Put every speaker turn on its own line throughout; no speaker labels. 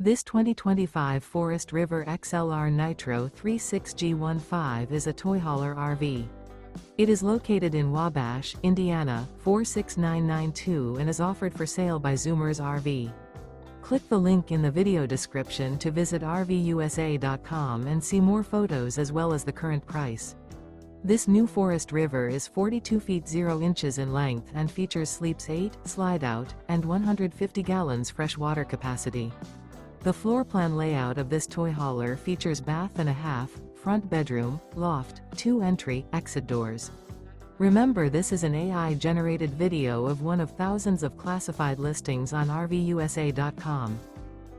This 2025 Forest River XLR Nitro 36G15 is a toy hauler RV. It is located in Wabash, Indiana, 46992 and is offered for sale by Zoomers RV. Click the link in the video description to visit RVUSA.com and see more photos as well as the current price. This new Forest River is 42 feet 0 inches in length and features sleeps 8, slide-out, and 150 gallons fresh water capacity. The floor plan layout of this toy hauler features bath and a half, front bedroom, loft, 2 entry, exit doors. Remember, this is an AI-generated video of one of thousands of classified listings on RVUSA.com.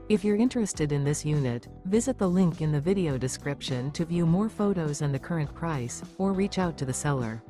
If you're interested in this unit, visit the link in the video description to view more photos and the current price, or reach out to the seller.